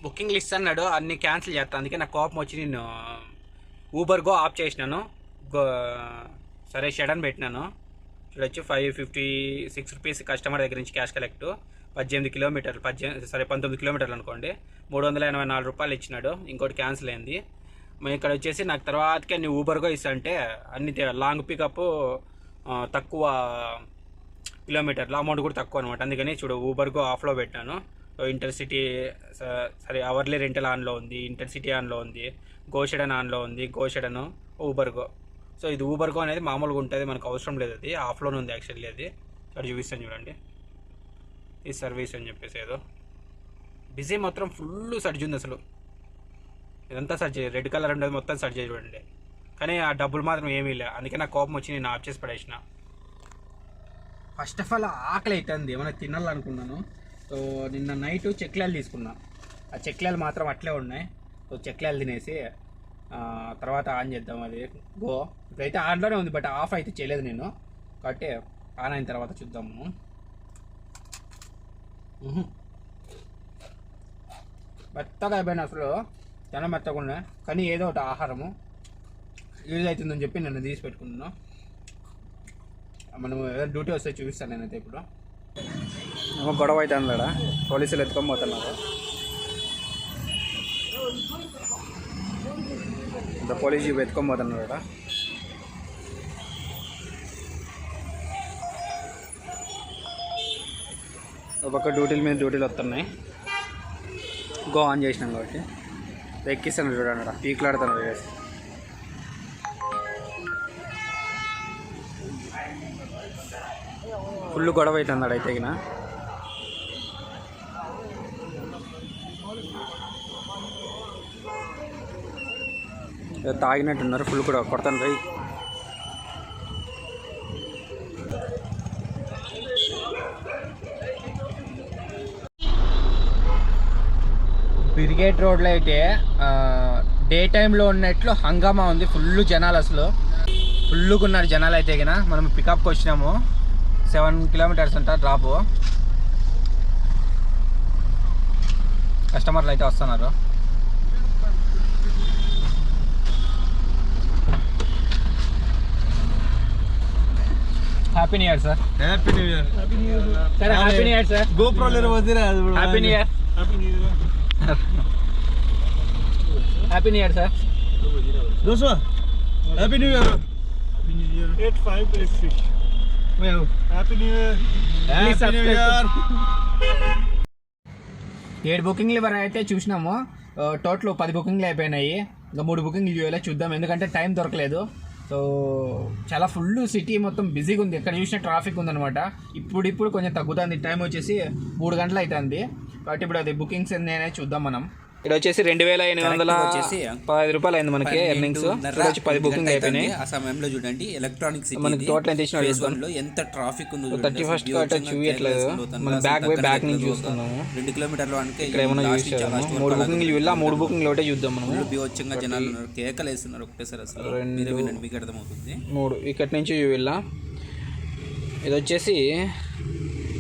బుకింగ్లు ఇస్తున్నాడు, అన్ని క్యాన్సిల్ చేస్తాను. అందుకే నాకు కోపం వచ్చి నేను ఊబర్ గో ఆఫ్ చేసినాను. సరే షెడన్ పెట్టినాను. చూడొచ్చు 556 రూపీస్ కస్టమర్ దగ్గర నుంచి క్యాష్ కలెక్ట్. 18 కిలోమీటర్లు 19 కిలోమీటర్లు అనుకోండి, 384 రూపాయలు ఇచ్చినాడు. ఇంకోటి క్యాన్సిల్ అయింది. మేము ఇక్కడ వచ్చేసి నాకు తర్వాతకే అన్ని ఊబర్ గో ఇస్తా అంటే అన్ని లాంగ్ పికప్, తక్కువ కిలోమీటర్లు, అమౌంట్ కూడా తక్కువ అనమాట. అందుకని చూడు ఊబర్గో ఆఫ్లో పెట్టాను. ఇంటర్సిటీ అవర్లీ రెంటల్ ఆన్లో ఉంది, ఇంటర్సిటీ ఆన్లో ఉంది, గోషెడన్ ఆన్లో ఉంది, గోషెడన్ ఊబర్గో. సో ఇది ఊబర్గో అనేది మామూలుగా ఉంటుంది, మనకు అవసరం లేదు, అది ఆఫ్లోనే ఉంది యాక్చువల్లీ. అది ఇక్కడ చూపిస్తాను చూడండి, ఈ సర్వీస్ అని చెప్పేసి ఏదో బిజీ మాత్రం ఫుల్ సర్జ్ ఉంది అసలు. ఇదంతా సర్జ్, రెడ్ కలర్ ఉండేది మొత్తం సర్జ్ చూడండి. కానీ ఆ డబ్బులు మాత్రం ఏమీ లేదు, అందుకే నాకు కోపం వచ్చి నేను ఆఫ్ చేసి పడేసిన. ఫస్ట్ ఆఫ్ ఆల్ ఆకలి అవుతుంది, ఏమైనా తినాలనుకున్నాను. సో నిన్న నైట్ చెక్లాలు తీసుకున్నా, ఆ చెక్లాలు మాత్రం అట్లే ఉన్నాయి. సో చెక్లాలు తినేసి తర్వాత ఆన్ చేద్దాం. అది గో ఇప్పుడైతే ఆన్లోనే ఉంది, బట్ ఆఫ్ అయితే చేయలేదు నేను, కాబట్టి ఆన్ అయిన తర్వాత చూద్దాము. మెత్తగా అయిపోయిన అసలు, చాలా మెత్తగా ఉన్నాయి. కానీ ఏదో ఒకటి ఆహారము యూజ్ అవుతుందని చెప్పి నేను తీసి పెట్టుకున్నాను. మనం ఏదైనా డ్యూటీ వస్తే చూపిస్తాను నేనైతే. ఇప్పుడు గొడవ అయితే అన్నాడా, పోలీసులు ఎత్తుకొని పోతున్నారు. పోలీసు ఎత్తుకొని పోతున్నాడా. ఒక్కొక్క డ్యూటీల మీద డ్యూటీలు వస్తున్నాయి. గో ఆన్ చేసినాం కాబట్టి ఎక్కిస్తాను చూడండి, పీకులాడుతాను వేసి. ఫుల్ గొడవ అవుతుంది అయితే గిన. తాగినట్టున్నారు, ఫుల్ కూడా కొడతాను రై. బిర్గేట్ రోడ్లో అయితే డే టైంలో ఉన్నట్లు హంగామా ఉంది, ఫుల్ జనాలు, అసలు ఫుల్గా ఉన్నారు జనాలు అయితే గిన. మనం పికప్కి వచ్చినాము, 7 కిలోమీటర్స్ అంట డ్రాప్. కస్టమర్లు అయితే వస్తున్నారు. Happy new year sir. Happy new year సరే హ్యాపీ న్యూ ఇయర్ సార్. గోప్రోలో happy new year. Happy new year sir. దోస్త్ happy new year. Happy new year 8586. Happy new year. Happy new year. 7 బుకింగ్లు వరకు అయితే చూసినాము. టోటల్ 10 బుకింగ్లు అయిపోయినాయి. ఇంకా 3 బుకింగ్లు చేయాలి, చూద్దాం, ఎందుకంటే టైం దొరకలేదు. సో చాలా ఫుల్ సిటీ మొత్తం బిజీగా ఉంది, ఎక్కడ చూసినా ట్రాఫిక్ ఉందన్నమాట. ఇప్పుడు కొంచెం తగ్గుతుంది, టైం వచ్చేసి 3 గంటలు అవుతుంది. కాబట్టి ఇప్పుడు అది బుకింగ్స్ నేనే చూద్దాం మనం. ఇక్కడ వచ్చేసి 2815 రూపాయలు అయింది మనకి ఎర్నింగ్స్. ఇక్కడ వచ్చి 10 బుకింగ్ అయిపోయినాయి. ఆ సమయంలో చూడండి ఎలక్ట్రానిక్ మనకి టోటల్ ఎంత ఇచ్చిన ఎంత ట్రాఫిక్ ఉందో 31st కట్ట చూయట్లేదు. మనం బ్యాక్ నుంచి చూస్తున్నాము. 2 కిలోమీటర్ల వరకు ఇక్కడ ఏమైనా చూసాము. 3 బుకింగ్లు వెళ్ళి 3 బుకింగ్లు ఒకటే చూద్దాం మనం. బీభత్సంగా జనాలు ఉన్నారు, కేకలు వేస్తున్నారు ఒకటేసారి. అసలు మీరే వినండి, మీకు అర్థమవుతుంది. 3 ఇక్కడ నుంచి వెళ్ళా. ఇది వచ్చేసి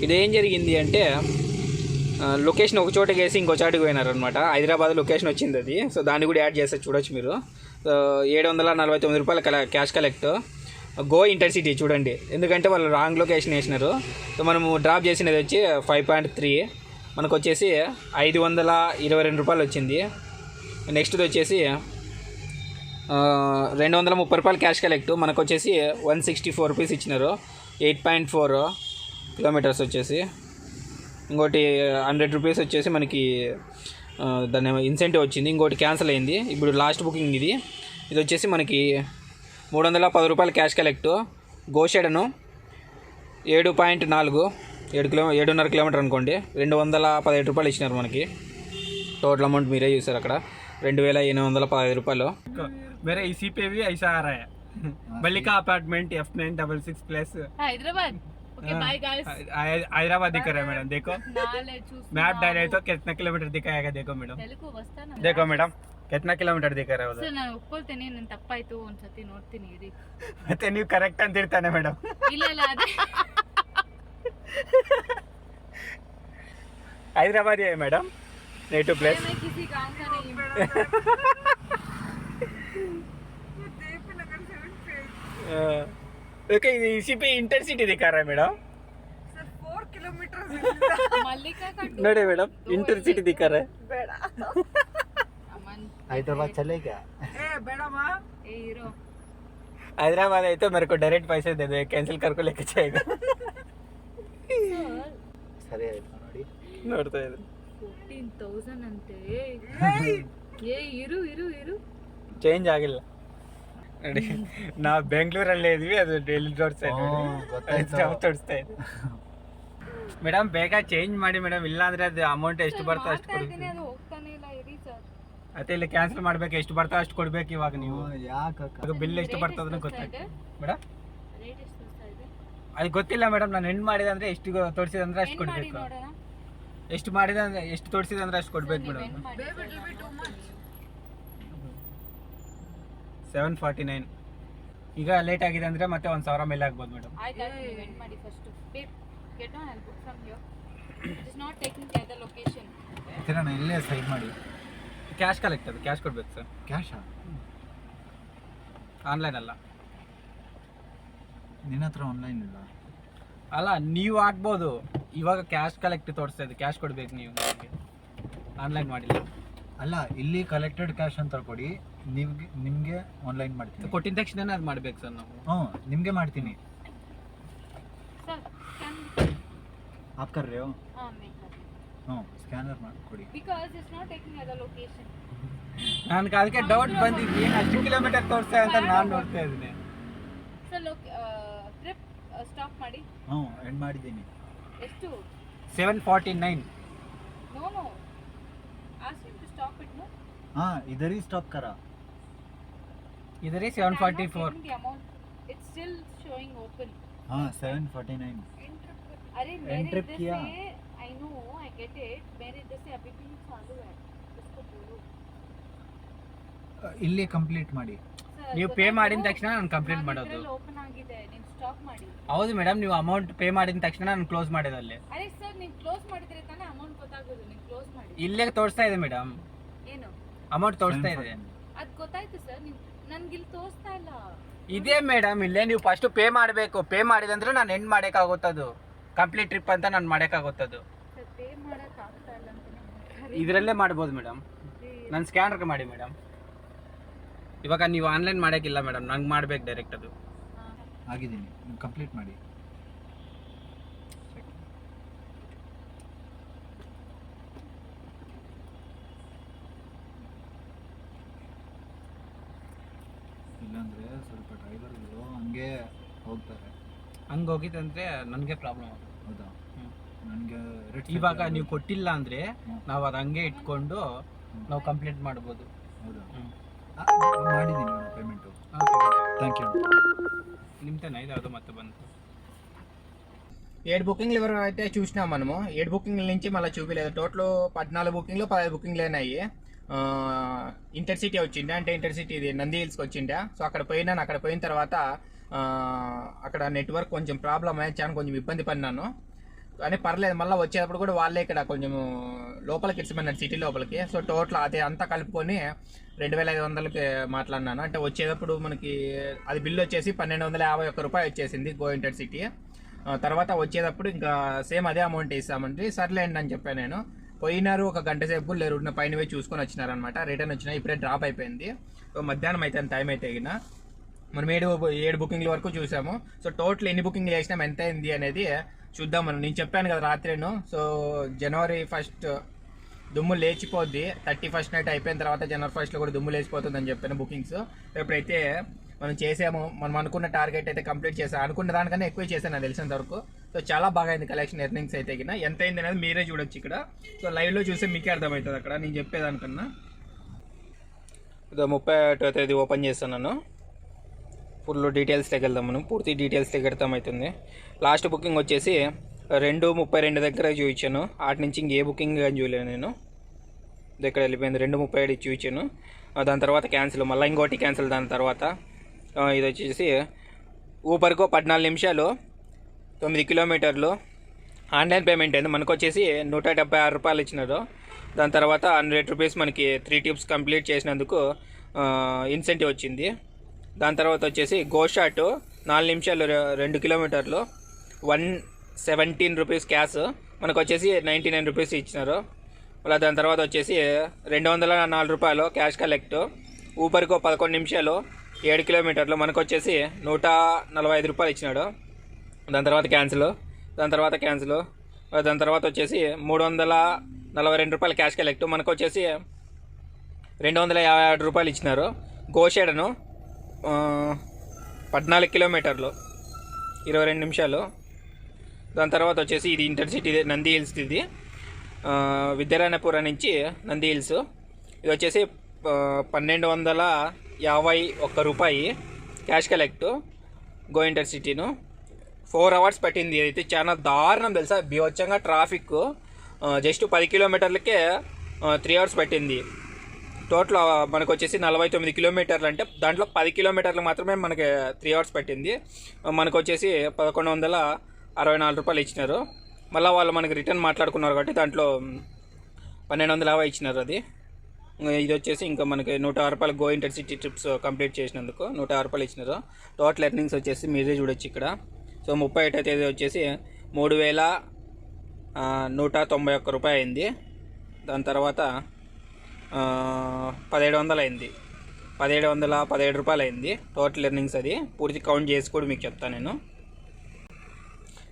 ఇదేం జరిగింది అంటే లొకేషన్ ఒక చోటకి వేసి ఇంకో చోటకి పోయినారు అనమాట. హైదరాబాద్ లొకేషన్ వచ్చింది అది. సో దాన్ని కూడా యాడ్ చేస్తే చూడొచ్చు మీరు. 749 రూపాయలు క్యాష్ కలెక్ట్. గో ఇంటర్సిటీ చూడండి, ఎందుకంటే వాళ్ళు రాంగ్ లొకేషన్ వేసినారు. సో మనము డ్రాప్ చేసినది వచ్చి 5.3, మనకు వచ్చేసి 522 రూపాయలు వచ్చింది. నెక్స్ట్ది వచ్చేసి 230 రూపాయలు క్యాష్ కలెక్ట్, మనకు వచ్చేసి 164 రూపీస్ ఇచ్చినారు. 8.4 కిలోమీటర్స్ వచ్చేసి. ఇంకోటి 100 రూపీస్ వచ్చేసి మనకి దాని ఇన్సెంటివ్ వచ్చింది. ఇంకోటి క్యాన్సిల్ అయింది. ఇప్పుడు లాస్ట్ బుకింగ్ ఇది. ఇది వచ్చేసి మనకి 310 రూపాయలు క్యాష్ కలెక్ట్. గోషెడను 7.4 7.5 కిలోమీటర్ అనుకోండి, 217 రూపాయలు ఇచ్చినారు మనకి. టోటల్ అమౌంట్ మీరే చూసారు అక్కడ, 2815 రూపాయలు. मेरा इसी पे भी ऐसा आ रहा है. Mallika apartment F966 plus Hyderabad. Okay bye guys. Hyderabad दिख रहा है मैडम. देखो नाले चूस मैप डाले तो कितना किलोमीटर दिखाएगा. देखो मैडम, తెలుగు వస్తానా? देखो मैडम कितना किलोमीटर दिखा रहा है उधर. ಸರ್ ನಾನು ಒಪ್ಕೊಳ್ತೇನೆ, ನಾನು ತಪ್ಪಾಯ್ತು, ಒಂದ್ಸತಿ ನೋಡ್ತೀನಿ ಇರಿ. ಮತ್ತೆ ನೀವು ಕರೆಕ್ಟ್ ಅಂತ ಇರ್ತಾನೆ ಮೇಡಮ್. ಇಲ್ಲ ಇಲ್ಲ ಅದೇ हैदराबाद है मैडम, नेटिव प्लेस. मैं किसी गांव का नहीं हूँ. ओके, इसी पे इंटरसिटी दिखा रहा है मैडम. मल्लिका का नोड़े मैडम, इंटरसिटी दिखा रहा है. अमन हैदराबाद चलेगा. ए हीरो हैदराबाद है तो मेरे को डायरेक्ट पैसे दे दो, कैंसिल कर को लेके जाएगा. ಸರಿ ಆಯ್ತು ನೋಡಿ. ನೋಡ್ತಾ ಇದ್ರು 14,000 ಅಂತೆ. ಏ ಇರು ಇರು ಇರು ಚೇಂಜ್ ಆಗಿಲ್ಲ ನೋಡಿ. ನಾವು ಬೆಂಗಳೂರಲ್ಲೇ ಇದ್ವಿ, ಅದು ಡೆಲ್ಲಿ ತೋರಿಸ್ತಾ ತೋರಿಸ್ತಾ ಇದೆ. ಮೇಡಮ್ ಬೇಗ ಚೇಂಜ್ ಮಾಡಿ ಮೇಡಮ್, ಇಲ್ಲ ಅಂದ್ರೆ ಅದು ಅಮೌಂಟ್ ಎಷ್ಟು ಬರ್ತೋ ಅಷ್ಟು ಕೊಡ್ಬೇಕು. ಅದು ಹೋಗ್ತಾನೆ ಇಲ್ಲ, ಇರಿ ಸರ್. ಮತ್ತೆ ಇಲ್ಲಿ ಕ್ಯಾನ್ಸಲ್ ಮಾಡ್ಬೇಕು, ಎಷ್ಟು ಬರ್ತೋ ಅಷ್ಟು ಕೊಡ್ಬೇಕು ಇವಾಗ ನೀವು. ಯಾಕೆ ಬಿಲ್ ಎಷ್ಟು ಬರ್ತದನ್ನ ಗೊತ್ತಾಗ್ತದೆ ಮೇಡಮ್. ರೇಟ್ ಎಷ್ಟು ಬರ್ತಾ ಇದೆ ಅದು ಗೊತ್ತಿಲ್ಲ ಮೇಡಮ್. ನಾನು ಹೆಣ್ಣು ಮಾಡಿದೆ ಅಂದ್ರೆ ಎಷ್ಟು ತೋರಿಸಿದೆ ಅಂದ್ರೆ ಅಷ್ಟು ಮಾಡಿ ಕೊಡ್ಬೇಕು. ನೋಡೋಣ. ಎಷ್ಟು ಮಾಡಿದೆ ಅಂದ್ರೆ ಎಷ್ಟು ತೋರಿಸಿದೆ ಅಂದ್ರೆ ಅಷ್ಟು ಕೊಡ್ಬೇಕು ಮೇಡಮ್. 749 ಈಗ ಲೇಟ್ ಆಗಿದೆ ಅಂದ್ರೆ ಮತ್ತೆ 1,000 ಮೇಲೆ ಆಗ್ಬೋದು ಮೇಡಮ್. ಆಯ್ತು ನೀವು ವೆಂಟ್ ಮಾಡಿ first. Babe get on and book from here. It is not taking care the location. ನಾನು ಇಲ್ಲೇ ಸೈಡ್ ಮಾಡಿ. ಕ್ಯಾಶ್ ಕಲೆಕ್ಟ್, ಅದು ಕ್ಯಾಶ್ ಕೊಡ್ಬೇಕು ಸರ್. ಕ್ಯಾಶಾ? ಆನ್ಲೈನ್ ಅಲ್ಲ. ನಿನ್ನ ಹತ್ರ ಆನ್ಲೈನ್ ಇಲ್ಲ. ಅಲ್ಲ, ನೀವು ಹಾಕ್ಬೋದು. ಇವಾಗ ಕ್ಯಾಶ್ ಕಲೆಕ್ಟ್ ತೋರಿಸ್ತಾ ಇದೆ, ಕ್ಯಾಶ್ ಕೊಡ್ಬೇಕು ನೀವು. ಆನ್ಲೈನ್ ಮಾಡಿಲ್ಲ. ಅಲ್ಲ, ಇಲ್ಲಿ ಕಲೆಕ್ಟೆಡ್ ಕ್ಯಾಶ್ ಅಂತ ಕೊಡಿ, ನಿಮಗೆ ಆನ್ಲೈನ್ ಮಾಡ್ತೀನಿ. ಕೊಟ್ಟಿದ ತಕ್ಷಣ ಅದು ಮಾಡ್ಬೇಕು ಸರ್ ನಾವು. ಹ್ಞೂ, ನಿಮಗೆ ಮಾಡ್ತೀನಿ. ಸರ್ आप कर रहे हो? हाँ मैं कर रही हूँ हाँ स्कैनर ಕೊಡಿ. because it's not taking other location. ನನಗೆ ಅದಕ್ಕೆ ಡೌಟ್ ಬಂದಿದ್ವಿ ಅಷ್ಟು ಕಿಲೋಮೀಟರ್ ತೋರಿಸ್ತಾ ಅಂತ ನಾನು ನೋಡ್ತಾ ಇದ್ದೀನಿ. ಸರ್ ಟ್ರಿಪ್ ಸ್ಟಾಪ್ ಮಾಡಿ. ಹಾಂ ಎಂಡ್ ಮಾಡಿದ್ದೀನಿ. ಎಷ್ಟು? 749. No. Ask him to stop it, no? हाँ इधर ही स्टॉप करा. इधर ही But I'm not 744. getting the amount. It's still showing open. हाँ 749. अरे मेरे End trip इधर किया. से I know I get it. मेरे इधर से अभी भी चालू है. उसको बोलो. ಇಲ್ಲಿ ಕಂಪ್ಲೀಟ್ ಮಾಡಿ. Sir, ನೀವು ಪೇ ಮಾಡಿದ ತಕ್ಷಣ ನಾನು ಕಂಪ್ಲೀಟ್ ಮಾಡೋದು. ಓಪನ್ ಆಗಿದೆ. ನೀವು ಸ್ಟಾಪ್ ಮಾಡಿ. ಹೌದು ಮೇಡಮ್, ನೀವು ಅಮೌಂಟ್ ಪೇ ಮಾಡಿದ ತಕ್ಷಣ ನಾನು ಕ್ಲೋಸ್ ಮಾಡಿದೆ ಅಲ್ಲಿ. ಅರೆ ಸರ್ ನೀವು ಕ್ಲೋಸ್ ಮಾಡಿದ್ರೆ ತಾನೇ ಅಮೌಂಟ್ ಗೊತ್ತಾಗೋದು. ನೀವು ಕ್ಲೋಸ್ ಮಾಡಿ. ಇಲ್ಲೇ ತೋರಿಸ್ತಾ ಇದೆ ಮೇಡಮ್, ಏನು? ಅಮೌಂಟ್ ತೋರಿಸ್ತಾ ಇದೆ. ಅದು ಗೊತ್ತಾಯ್ತು ಸರ್. ನೀವು ನನ್ಗೆ ಇಲ್ಲಿ ತೋರಿಸ್ತಾ ಇಲ್ಲ. ಇದೇ ಮೇಡಮ್, ಇಲ್ಲೇ ನೀವು ಫಸ್ಟ್ ಪೇ ಮಾಡಬೇಕು. ಪೇ ಮಾಡಿದಂದ್ರೆ ನಾನು ಎಂಡ್ ಮಾಡೋಕ್ಕಾಗುತ್ತದು, ಕಂಪ್ಲೀಟ್ ಟ್ರಿಪ್ ಅಂತ ನಾನು ಮಾಡೋಕ್ಕಾಗುತ್ತದು. ಸರ್ ಪೇ ಮಾಡಕ್ ಆಗ್ತಾ ಇಲ್ಲ ಅಂತ. ಇದರಲ್ಲೇ ಮಾಡ್ಬೋದು ಮೇಡಮ್. ನನ್ನ ಸ್ಕ್ಯಾನರ್ಗೆ ಮಾಡಿ ಮೇಡಮ್. ಇವಾಗ ನೀವು ಆನ್ಲೈನ್ ಮಾಡೋಕ್ಕಿಲ್ಲ ಮೇಡಮ್, ನಂಗೆ ಮಾಡ್ಬೇಕು ಡೈರೆಕ್ಟ್ ಅದು. ಆಗಿದ್ದೀನಿ, ಕಂಪ್ಲೀಟ್ ಮಾಡಿ. ಇಲ್ಲಾಂದ್ರೆ ಸ್ವಲ್ಪ ಡ್ರೈವರ್ಗಳು ಹಂಗೆ ಹೋಗ್ತಾರೆ. ಹಂಗೆ ಹೋಗಿತ್ತಂದ್ರೆ ನನಗೆ ಪ್ರಾಬ್ಲಮ್ ಆಗುತ್ತೆ. ಹೌದಾ? ನನಗೆ ಇವಾಗ ನೀವು ಕೊಟ್ಟಿಲ್ಲ ಅಂದರೆ ನಾವು ಅದು ಹಂಗೆ ಇಟ್ಕೊಂಡು ನಾವು ಕಂಪ್ಲೀಟ್ ಮಾಡ್ಬೋದು. ಹೌದಾ? ಮಾಡಿದ್ದೀನಿ ಪೇಮೆಂಟು. Thank you. నిమితేనా ఇది అదో మొత్తం బంద్. 7 బుకింగ్లు వరకు అయితే చూసినాం మనము. 7 బుకింగ్ల నుంచి మళ్ళీ చూపించలేదు. టోటల్ 14 బుకింగ్లు 15 బుకింగ్లు అయినాయి. ఇంటర్సిటీ వచ్చిండే, అంటే ఇంటర్సిటీ ఇది నంది హిల్స్కి వచ్చిండే. సో అక్కడ పోయినాను. అక్కడ పోయిన తర్వాత అక్కడ నెట్వర్క్ కొంచెం ప్రాబ్లం అయ్యి చాలా కొంచెం ఇబ్బంది పడినాను. కానీ పర్లేదు, మళ్ళీ వచ్చేటప్పుడు కూడా వాళ్ళే ఇక్కడ కొంచెం లోపలికి ఇచ్చిమన్నారు, సిటీ లోపలికి. సో టోటల్ అదే అంతా కలుపుకొని 2500కి మాట్లాడినాను. అంటే వచ్చేటప్పుడు మనకి అది బిల్లు వచ్చేసి 1251 రూపాయలు వచ్చేసింది గో ఇంటర్సిటీ. తర్వాత వచ్చేటప్పుడు ఇంకా సేమ్ అదే అమౌంట్ ఇస్తామంటే సర్లేండి అని చెప్పాను నేను. పోయినారు, ఒక గంట సేపు లేరు పైన పోయి చూసుకొని వచ్చినారనమాట. రిటర్న్ వచ్చినా ఇప్పుడే డ్రాప్ అయిపోయింది. సో మధ్యాహ్నం అయితే టైం అయితే గిన మనం 7 బుకింగ్ల వరకు చూసాము. సో టోటల్ ఎన్ని బుకింగ్లు చేసినాం, ఎంత అయింది అనేది చూద్దాం మనం. నేను చెప్పాను కదా రాత్రిను. సో జనవరి 1 దుమ్ము లేచిపోద్ది. 31 నైట్ అయిపోయిన తర్వాత జనవరి 1లో కూడా దుమ్ము లేచిపోతుందని చెప్పాను బుకింగ్స్. ఎప్పుడైతే మనం చేసాము, మనం అనుకున్న టార్గెట్ అయితే కంప్లీట్ చేసాం. అనుకున్న దానికన్నా ఎక్కువ చేశాను నాకు తెలిసినంత వరకు. సో చాలా బాగా అయింది కలెక్షన్. ఎర్నింగ్స్ అయితే గిన ఎంత అయింది అనేది మీరే చూడొచ్చు ఇక్కడ. సో లైవ్లో చూస్తే మీకే అర్థమవుతుంది అక్కడ నేను చెప్పేదానికన్నా. ఇదో 31వ తేదీ ఓపెన్ చేస్తున్నాను. ఫుల్ డీటెయిల్స్లోకి వెళ్దాం మనం. పూర్తి డీటెయిల్స్లోకి అర్థమవుతుంది. లాస్ట్ బుకింగ్ వచ్చేసి 2:32 దగ్గర చూపించాను. వాటి నుంచి ఇంకే బుకింగ్ కానీ చూడలేను నేను. దగ్గర వెళ్ళిపోయింది. 2:37 చూపించాను. దాని తర్వాత క్యాన్సిల్, మళ్ళీ ఇంకోటి క్యాన్సిల్. దాని తర్వాత ఇది వచ్చేసి ఊబర్కో 14 నిమిషాలు 9 కిలోమీటర్లు ఆన్లైన్ పేమెంట్ అయింది. మనకు వచ్చేసి 176 రూపాయలు ఇచ్చినారు. దాని తర్వాత 100 రూపీస్ మనకి 3 ట్రిప్స్ కంప్లీట్ చేసినందుకు ఇన్సెంటివ్ వచ్చింది. దాని తర్వాత వచ్చేసి గోషాట్ 4 నిమిషాలు 2 కిలోమీటర్లు 117 రూపీస్ క్యాష్ మనకు వచ్చేసి 99 రూపీస్ ఇచ్చినారు. మళ్ళీ దాని తర్వాత వచ్చేసి 204 రూపాయలు క్యాష్ కలెక్ట్. ఊబర్కో 11 నిమిషాలు 7 కిలోమీటర్లు మనకు వచ్చేసి 145 రూపాయలు ఇచ్చినాడు. దాని తర్వాత క్యాన్సిల్. దాని తర్వాత వచ్చేసి 342 రూపాయలు క్యాష్ కలెక్ట్. మనకు వచ్చేసి 257 రూపాయలు ఇచ్చినారు. గోషేడను 14 కిలోమీటర్లు 22 నిమిషాలు. దాని తర్వాత వచ్చేసి ఇది ఇంటర్సిటీ నంది హిల్స్. ఇది విద్యారాయణపురం నుంచి నంది హిల్స్. ఇది వచ్చేసి 1251 రూపాయి క్యాష్ కలెక్ట్ గో ఇంటర్సిటీను. 4 అవర్స్ పట్టింది. అయితే చాలా దారుణం తెలుసా, బీభత్సంగా ట్రాఫిక్. జస్ట్ 10 కిలోమీటర్లకే 3 అవర్స్ పట్టింది. టోటల్ మనకు వచ్చేసి 49 కిలోమీటర్లు, అంటే దాంట్లో 10 కిలోమీటర్లు మాత్రమే మనకి 3 అవర్స్ పట్టింది. మనకు వచ్చేసి 1164 రూపాయలు ఇచ్చినారు. మళ్ళీ వాళ్ళు మనకి రిటర్న్ మాట్లాడుకున్నారు కాబట్టి దాంట్లో 1250 ఇచ్చినారు. అది ఇది వచ్చేసి ఇంకా మనకి 106 రూపాయలు గో ఇంటర్సిటీ ట్రిప్స్ కంప్లీట్ చేసినందుకు 106 రూపాయలు ఇచ్చినారు. టోటల్ ఎర్నింగ్స్ వచ్చేసి మీరే చూడొచ్చు ఇక్కడ. సో 31వ తేదీ వచ్చేసి 3191 రూపాయలు అయింది. దాని తర్వాత 1700 అయింది. 1717 రూపాయలు అయింది టోటల్ ఎర్నింగ్స్. అది పూర్తి కౌంట్ చేసి కూడా మీకు చెప్తాను నేను.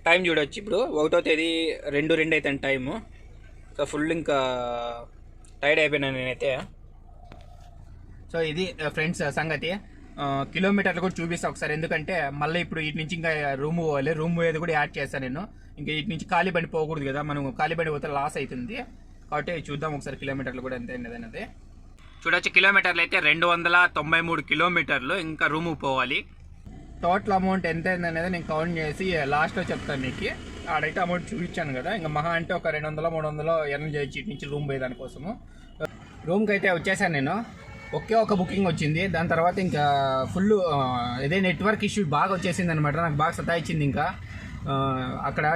టైం చూడొచ్చు ఇప్పుడు 1వ తేదీ 2 అవుతుంది టైము. సో ఫుల్ ఇంకా టైర్డ్ అయిపోయినాను నేనైతే. సో ఇది ఫ్రెండ్స్ సంగతి. కిలోమీటర్లు కూడా చూపిస్తా ఒకసారి, ఎందుకంటే మళ్ళీ ఇప్పుడు ఇటు నుంచి ఇంకా రూమ్ పోవాలి. రూమ్ పోయేది కూడా యాడ్ చేస్తాను నేను. ఇంకా ఇటు నుంచి ఖాళీ బండి పోకూడదు కదా, మనం ఖాళీ బండి పోతే లాస్ అవుతుంది. కాబట్టి చూద్దాం ఒకసారి కిలోమీటర్లు కూడా ఎంత అయింది అనేది. చూడొచ్చు కిలోమీటర్లు అయితే 293 కిలోమీటర్లు. ఇంకా రూమ్ పోవాలి. టోటల్ అమౌంట్ ఎంత అయింది అనేది నేను కౌంట్ చేసి లాస్ట్లో చెప్తాను మీకు. ఆడైతే అమౌంట్ చూపించాను కదా, ఇంకా మహా అంటే ఒక 200-300 ఎర్న్ చేయొచ్చు ఇటు నుంచి రూమ్ పోయేదానికోసము. రూమ్కి అయితే వచ్చేసాను నేను. ఒక బుకింగ్ వచ్చింది. దాని తర్వాత ఇంకా ఫుల్ ఇదే నెట్వర్క్ ఇష్యూ బాగా వచ్చేసింది అనమాట. నాకు బాగా సతాయించింది. ఇంకా అక్కడ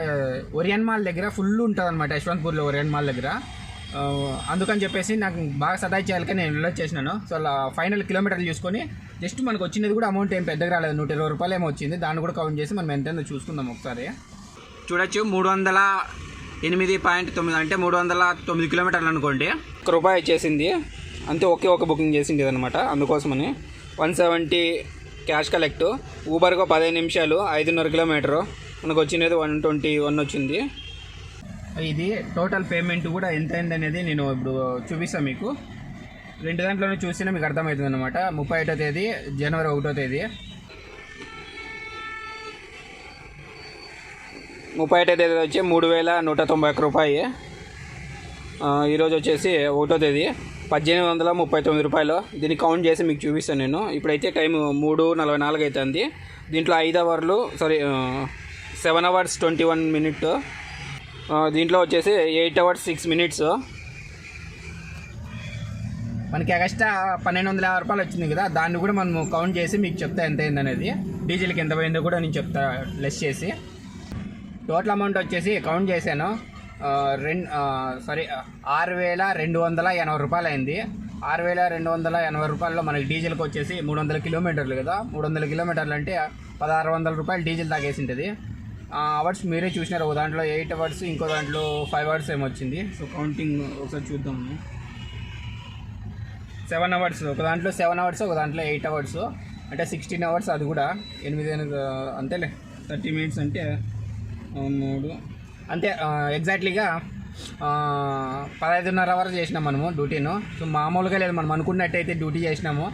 ఒరియన్ మాల్ దగ్గర ఫుల్ ఉంటుంది అనమాట, యశ్వంతపూర్లో ఒరియన్ మాల్ దగ్గర. అందుకని చెప్పేసి నాకు బాగా సతాయించాలికే నేను వెళ్ళొచ్చేసినాను. సో అలా ఫైనల్ కిలోమీటర్లు చూసుకొని జస్ట్ మనకు వచ్చినది కూడా అమౌంట్ ఏం పెద్దగా రాలేదు, 120 రూపాయలు ఏమో వచ్చింది. దాన్ని కూడా కౌంట్ చేసి మనం ఎంతైందో చూసుకుందాం ఒకసారి. చూడొచ్చు 308.9 అంటే 309 కిలోమీటర్లు అనుకోండి. ₹1 వచ్చేసింది అంతే. ఒక బుకింగ్ చేసింది అనమాట, అందుకోసమని. 170 క్యాష్ కలెక్ట్. ఊబర్గా 15 నిమిషాలు 5.5 కిలోమీటరు. మనకు వచ్చినది 121 వచ్చింది. ఇది టోటల్ పేమెంట్ కూడా ఎంత అయింది అనేది నేను ఇప్పుడు చూపిస్తాను మీకు. 2 దాంట్లోనే చూసినా మీకు అర్థమవుతుంది అనమాట. 31వ తేదీ జనవరి 1వ తేదీ 31వ తేదీ వచ్చి 3,191 రూపాయి. ఈరోజు వచ్చేసి 1వ తేదీ 1,839 రూపాయలు. దీన్ని కౌంట్ చేసి మీకు చూపిస్తాను నేను. ఇప్పుడైతే టైం 3:44 అవుతుంది. దీంట్లో 7 hours 21 minutes. దీంట్లో వచ్చేసి 8 hours 6 minutes. మనకి ఎక్స్ట్రా 1,250 రూపాయలు వచ్చింది కదా, దాన్ని కూడా మనం కౌంట్ చేసి మీకు చెప్తా ఎంత అయింది అనేది. డీజిల్కి ఎంత పోయిందో కూడా నేను చెప్తా లెస్ చేసి. టోటల్ అమౌంట్ వచ్చేసి కౌంట్ చేశాను 6,280 రూపాయలు అయింది. 6,280 రూపాయల్లో మనకి డీజిల్కి వచ్చేసి 300 కిలోమీటర్లు కదా. 300 కిలోమీటర్లు అంటే 1,600 రూపాయలు డీజిల్ తాగేసి ఉంటుంది. అవర్స్ మీరే చూసినారు, ఒక దాంట్లో 8 hours, ఇంకో దాంట్లో 5 hours ఏమో వచ్చింది. సో కౌంటింగ్ ఒకసారి చూద్దాము. 7 hours, ఒక దాంట్లో 7 hours, ఒక దాంట్లో 8 hours, అంటే 16 hours. అది కూడా 8 అంతేలే, 30 minutes అంటే 3 అంతే. ఎగ్జాక్ట్లీగా 15.5 hours చేసినాం మనము డ్యూటీను. సో మామూలుగా లేదు, మనం అనుకున్నట్టయితే డ్యూటీ చేసినాము,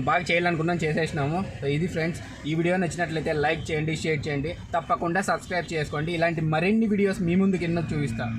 బాగా చేయాలనుకున్నాం, చేసేసినాము. సో ఇది ఫ్రెండ్స్, ఈ వీడియో నచ్చినట్లయితే లైక్ చేయండి, షేర్ చేయండి, తప్పకుండా సబ్స్క్రైబ్ చేసుకోండి. ఇలాంటి మరిన్ని వీడియోస్ మీ ముందుకు ఎన్నో చూపిస్తాను.